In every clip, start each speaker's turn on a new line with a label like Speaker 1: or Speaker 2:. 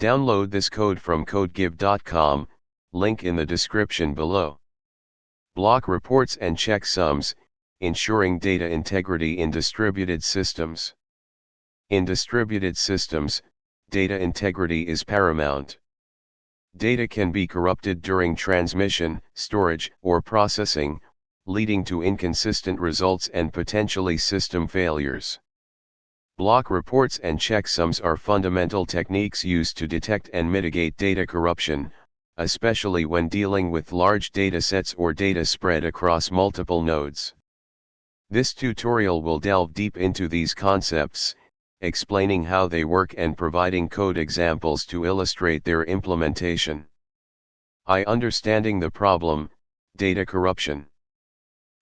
Speaker 1: Download this code from codegive.com, link in the description below. Block reports and checksums, ensuring data integrity in distributed systems. In distributed systems, data integrity is paramount. Data can be corrupted during transmission, storage, or processing, leading to inconsistent results and potentially system failures. Block reports and checksums are fundamental techniques used to detect and mitigate data corruption, especially when dealing with large datasets or data spread across multiple nodes. This tutorial will delve deep into these concepts, explaining how they work and providing code examples to illustrate their implementation. Understanding the problem, data corruption.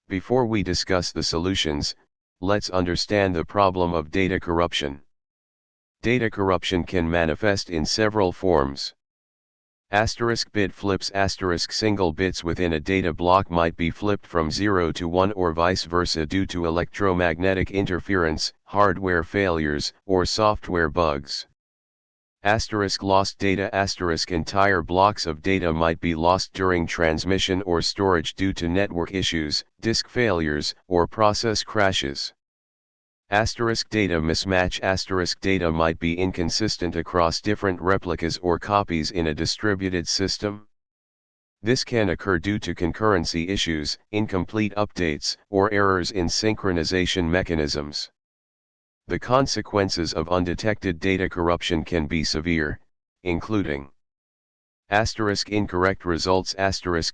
Speaker 1: Before we discuss the solutions, let's understand the problem of data corruption. Data corruption can manifest in several forms. Bit flips. Single bits within a data block might be flipped from 0 to 1 or vice versa due to electromagnetic interference, hardware failures, or software bugs. Lost data. Entire blocks of data might be lost during transmission or storage due to network issues, disk failures, or process crashes. Data mismatch. Data might be inconsistent across different replicas or copies in a distributed system. This can occur due to concurrency issues, incomplete updates, or errors in synchronization mechanisms. The consequences of undetected data corruption can be severe, including incorrect results.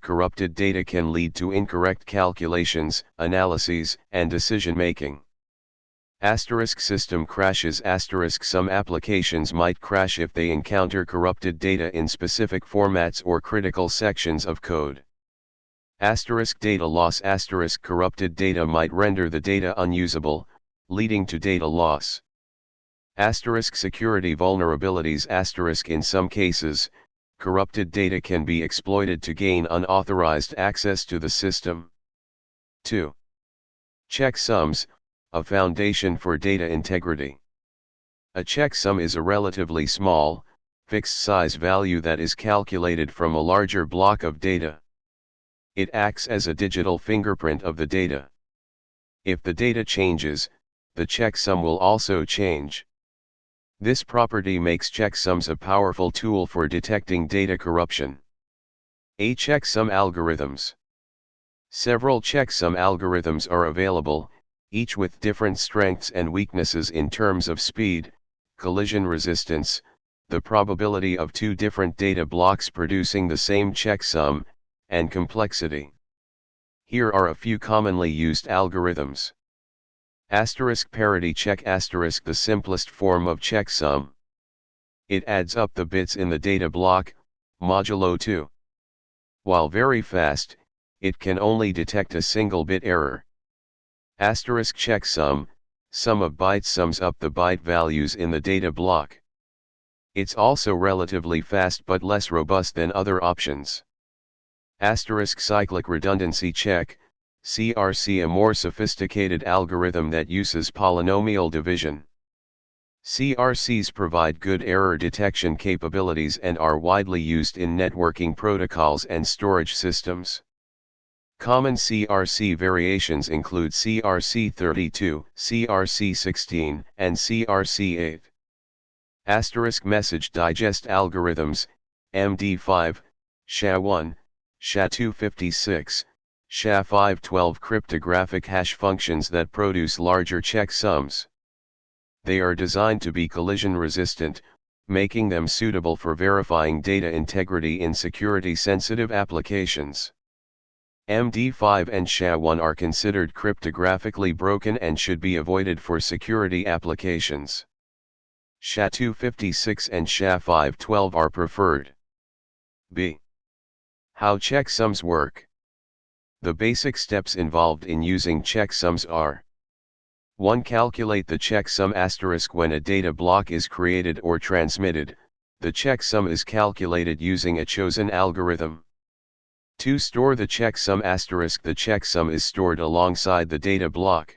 Speaker 1: Corrupted data can lead to incorrect calculations, analyses, and decision-making. System crashes. Some applications might crash if they encounter corrupted data in specific formats or critical sections of code. Data loss. Corrupted data might render the data unusable, leading to data loss. Security vulnerabilities. In some cases, corrupted data can be exploited to gain unauthorized access to the system. 2. Checksums, a foundation for data integrity. A checksum is a relatively small, fixed-size value that is calculated from a larger block of data. It acts as a digital fingerprint of the data. If the data changes, the checksum will also change. This property makes checksums a powerful tool for detecting data corruption. Checksum algorithms. Several checksum algorithms are available, each with different strengths and weaknesses in terms of speed, collision resistance, the probability of two different data blocks producing the same checksum, and complexity. Here are a few commonly used algorithms. Parity check. The simplest form of checksum. It adds up the bits in the data block, modulo 2. While very fast, it can only detect a single bit error. Checksum, sum of bytes sums up the byte values in the data block. It's also relatively fast but less robust than other options. Cyclic redundancy check, CRC, a more sophisticated algorithm that uses polynomial division. CRCs provide good error detection capabilities and are widely used in networking protocols and storage systems. Common CRC variations include CRC32, CRC16, and CRC8. Message digest algorithms, MD5, SHA-1, SHA-256, SHA-512 cryptographic hash functions that produce larger checksums. They are designed to be collision resistant, making them suitable for verifying data integrity in security-sensitive applications. MD5 and SHA-1 are considered cryptographically broken and should be avoided for security applications. SHA-256 and SHA-512 are preferred. B. How checksums work. The basic steps involved in using checksums are: 1. Calculate the checksum *. When a data block is created or transmitted, the checksum is calculated using a chosen algorithm. 2. Store the checksum *. The checksum is stored alongside the data block.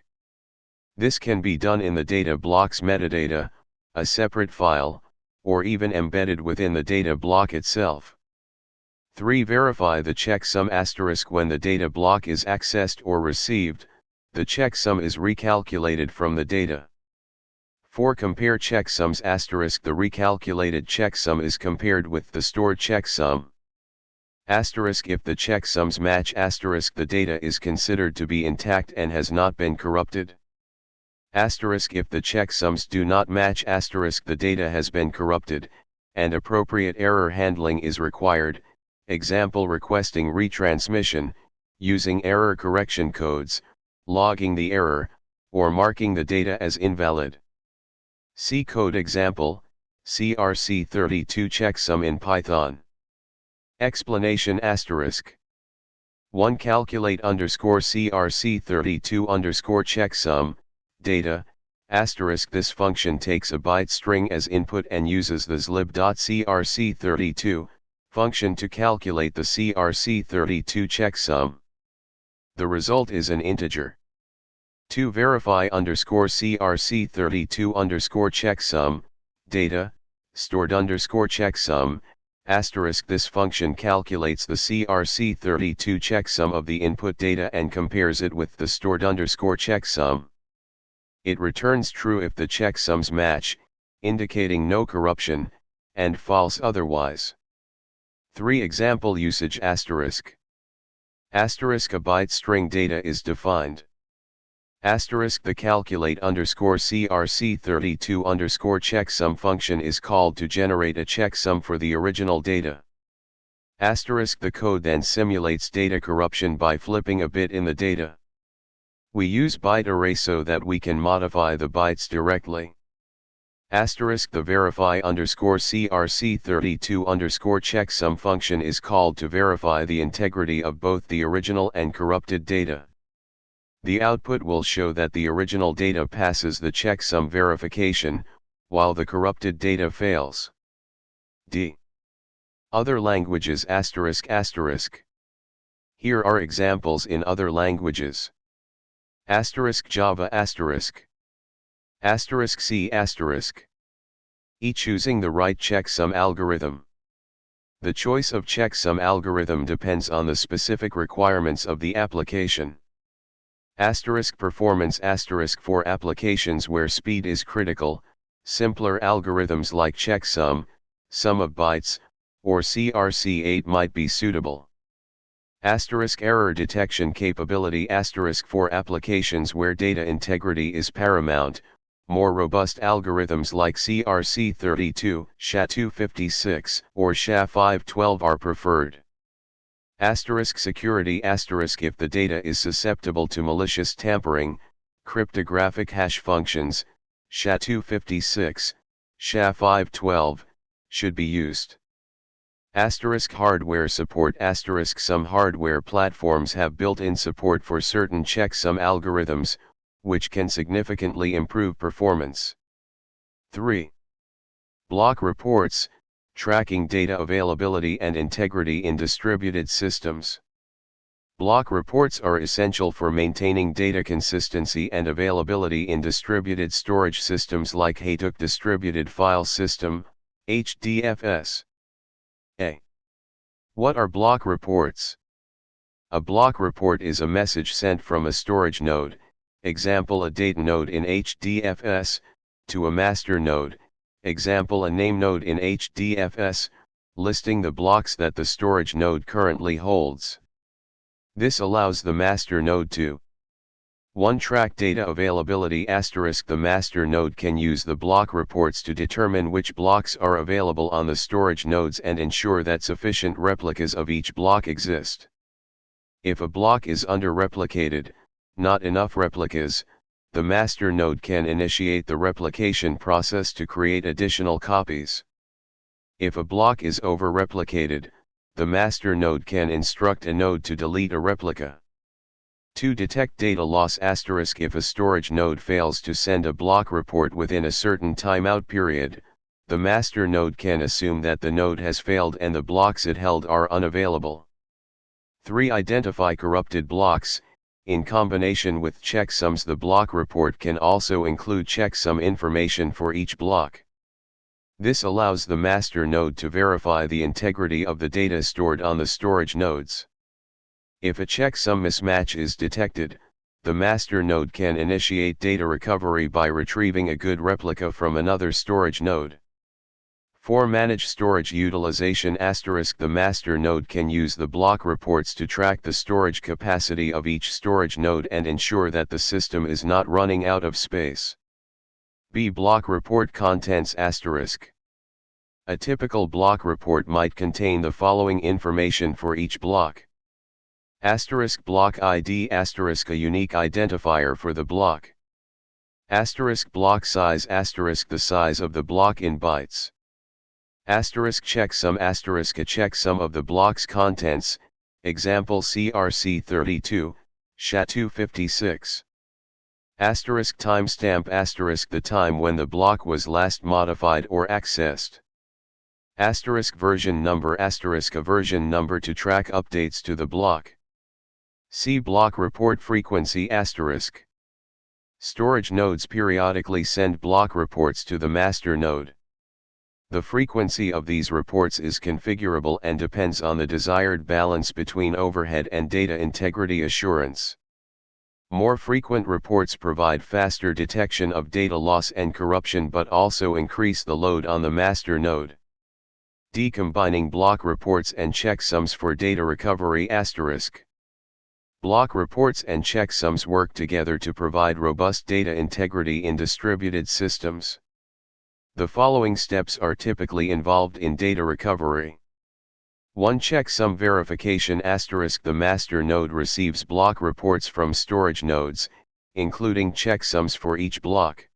Speaker 1: This can be done in the data block's metadata, a separate file, or even embedded within the data block itself. 3. Verify the checksum asterisk when the data block is accessed or received, the checksum is recalculated from the data. 4. Compare checksums asterisk the recalculated checksum is compared with the stored checksum. Asterisk if the checksums match asterisk the data is considered to be intact and has not been corrupted. Asterisk if the checksums do not match asterisk the data has been corrupted, and appropriate error handling is required, example requesting retransmission, using error correction codes, logging the error, or marking the data as invalid. See code example, CRC32 checksum in Python. Explanation asterisk. 1. Calculate underscore CRC32 underscore checksum, data, asterisk this function takes a byte string as input and uses the zlib.crc32 function to calculate the CRC32 checksum. The result is an integer. 2. Verify underscore CRC32 underscore checksum, data, stored underscore checksum, asterisk this function calculates the CRC32 checksum of the input data and compares it with the stored underscore checksum. It returns true if the checksums match, indicating no corruption, and false otherwise. 3. Example usage asterisk. Asterisk a byte string data is defined. Asterisk the calculate underscore CRC32 underscore checksum function is called to generate a checksum for the original data. Asterisk the code then simulates data corruption by flipping a bit in the data. We use byte array so that we can modify the bytes directly. Asterisk the verify underscore CRC32 underscore checksum function is called to verify the integrity of both the original and corrupted data. The output will show that the original data passes the checksum verification, while the corrupted data fails. D. Other languages asterisk asterisk. Here are examples in other languages. Asterisk Java asterisk. Asterisk C asterisk. E. Choosing the right checksum algorithm. The choice of checksum algorithm depends on the specific requirements of the application. Asterisk performance asterisk for applications where speed is critical, simpler algorithms like checksum, sum of bytes, or CRC8 might be suitable. Asterisk error detection capability asterisk for applications where data integrity is paramount, more robust algorithms like CRC32, SHA-256, or SHA-512 are preferred. Asterisk security asterisk if the data is susceptible to malicious tampering, cryptographic hash functions, SHA-256, SHA-512, should be used. Asterisk hardware support asterisk some hardware platforms have built-in support for certain checksum algorithms, which can significantly improve performance. 3. Block reports, tracking data availability and integrity in distributed systems. Block reports are essential for maintaining data consistency and availability in distributed storage systems like Hadoop Distributed File System, HDFS. A. What are block reports? A block report is a message sent from a storage node, example a data node in HDFS, to a master node, example a name node in HDFS, listing the blocks that the storage node currently holds. This allows the master node to 1. Track data availability asterisk the master node can use the block reports to determine which blocks are available on the storage nodes and ensure that sufficient replicas of each block exist. If a block is under-replicated, not enough replicas, the master node can initiate the replication process to create additional copies. If a block is over-replicated, the master node can instruct a node to delete a replica. 2. Detect data loss asterisk if a storage node fails to send a block report within a certain timeout period, the master node can assume that the node has failed and the blocks it held are unavailable. 3. Identify corrupted blocks. In combination with checksums, the block report can also include checksum information for each block. This allows the master node to verify the integrity of the data stored on the storage nodes. If a checksum mismatch is detected, the master node can initiate data recovery by retrieving a good replica from another storage node. For managed storage utilization *, the master node can use the block reports to track the storage capacity of each storage node and ensure that the system is not running out of space. B. Block report contents *. A typical block report might contain the following information for each block. Block ID *, a unique identifier for the block. Block size *, the size of the block in bytes. Checksum *, a checksum of the block's contents, example CRC32, SHA-256. Timestamp *, the time when the block was last modified or accessed. Version number *, a version number to track updates to the block. C. Block report frequency *. Storage nodes periodically send block reports to the master node. The frequency of these reports is configurable and depends on the desired balance between overhead and data integrity assurance. More frequent reports provide faster detection of data loss and corruption but also increase the load on the master node. D. Combining block reports and checksums for data recovery *. Block reports and checksums work together to provide robust data integrity in distributed systems. The following steps are typically involved in data recovery. 1. Checksum verification *. The master node receives block reports from storage nodes, including checksums for each block.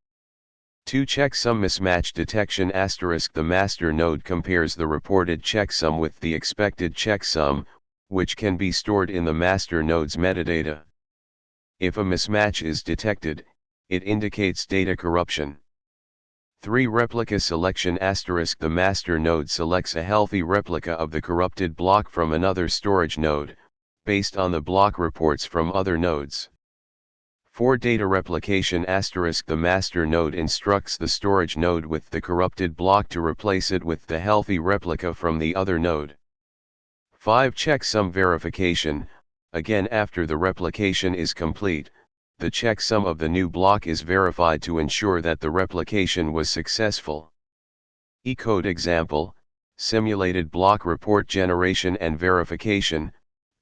Speaker 1: 2. Checksum mismatch detection *. The master node compares the reported checksum with the expected checksum, which can be stored in the master node's metadata. If a mismatch is detected, it indicates data corruption. 3. Replica selection *. The master node selects a healthy replica of the corrupted block from another storage node, based on the block reports from other nodes. 4. Data replication *. The master node instructs the storage node with the corrupted block to replace it with the healthy replica from the other node. 5. Checksum verification. Again, after the replication is complete, the checksum of the new block is verified to ensure that the replication was successful. E-code example, simulated block report generation and verification,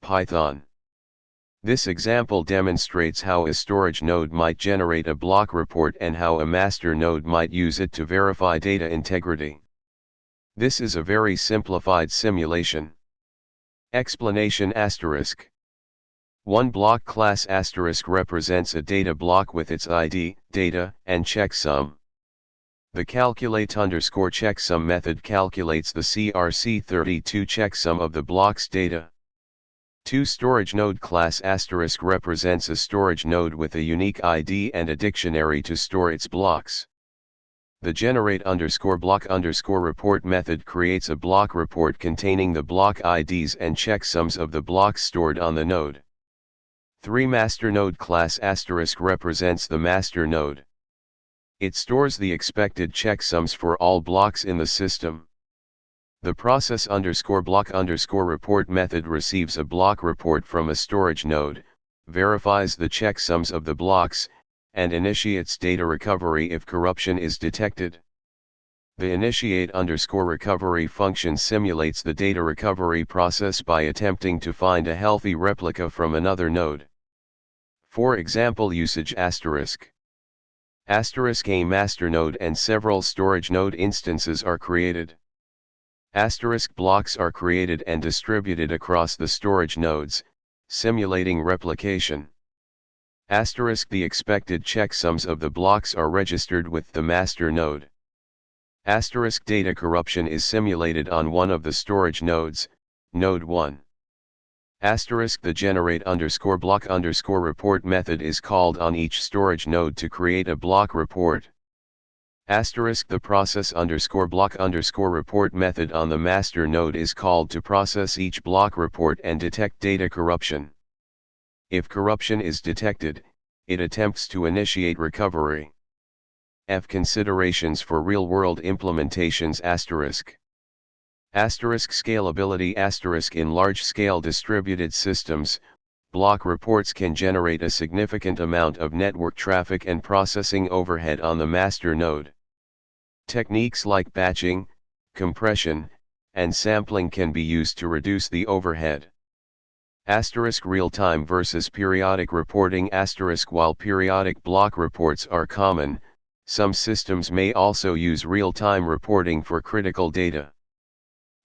Speaker 1: Python. This example demonstrates how a storage node might generate a block report and how a master node might use it to verify data integrity. This is a very simplified simulation. Explanation *. One block class * represents a data block with its ID, data, and checksum. The calculate_checksum method calculates the CRC32 checksum of the block's data. 2. Storage node class * represents a storage node with a unique ID and a dictionary to store its blocks. The generate_block_report method creates a block report containing the block IDs and checksums of the blocks stored on the node. 3. Master node class * represents the master node. It stores the expected checksums for all blocks in the system. The process_block_report method receives a block report from a storage node, verifies the checksums of the blocks, and initiates data recovery if corruption is detected. The initiate_recovery function simulates the data recovery process by attempting to find a healthy replica from another node. For example usage *. A master node and several storage node instances are created. Blocks are created and distributed across the storage nodes, simulating replication. The expected checksums of the blocks are registered with the master node. Data corruption is simulated on one of the storage nodes, node 1. The generate_block_report method is called on each storage node to create a block report. The process_block_report method on the master node is called to process each block report and detect data corruption. If corruption is detected, it attempts to initiate recovery. F. Considerations for real-world implementations **** scalability *** In large-scale distributed systems, block reports can generate a significant amount of network traffic and processing overhead on the master node. Techniques like batching, compression, and sampling can be used to reduce the overhead. Real-time versus periodic reporting ** While periodic block reports are common, some systems may also use real-time reporting for critical data.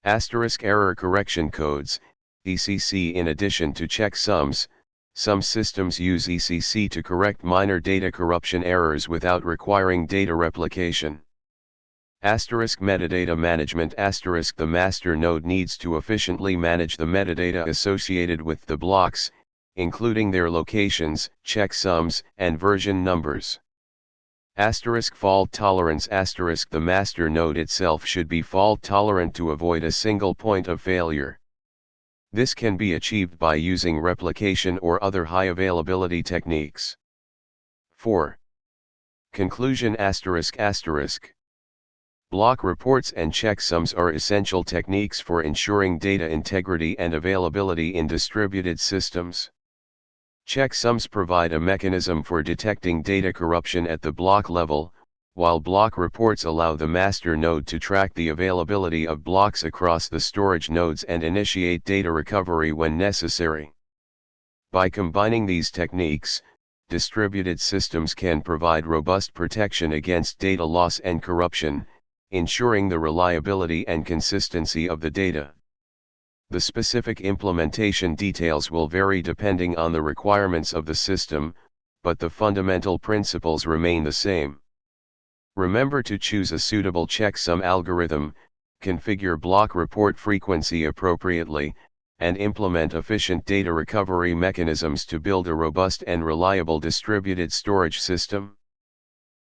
Speaker 1: Error correction codes, ECC. In addition to checksums, some systems use ECC to correct minor data corruption errors without requiring data replication. Metadata management ** The master node needs to efficiently manage the metadata associated with the blocks, including their locations, checksums, and version numbers. Fault tolerance ** The master node itself should be fault tolerant to avoid a single point of failure. This can be achieved by using replication or other high availability techniques. 4. Conclusion ** Block reports and checksums are essential techniques for ensuring data integrity and availability in distributed systems. Checksums provide a mechanism for detecting data corruption at the block level, while block reports allow the master node to track the availability of blocks across the storage nodes and initiate data recovery when necessary. By combining these techniques, distributed systems can provide robust protection against data loss and corruption, ensuring the reliability and consistency of the data. The specific implementation details will vary depending on the requirements of the system, but the fundamental principles remain the same. Remember to choose a suitable checksum algorithm, configure block report frequency appropriately, and implement efficient data recovery mechanisms to build a robust and reliable distributed storage system.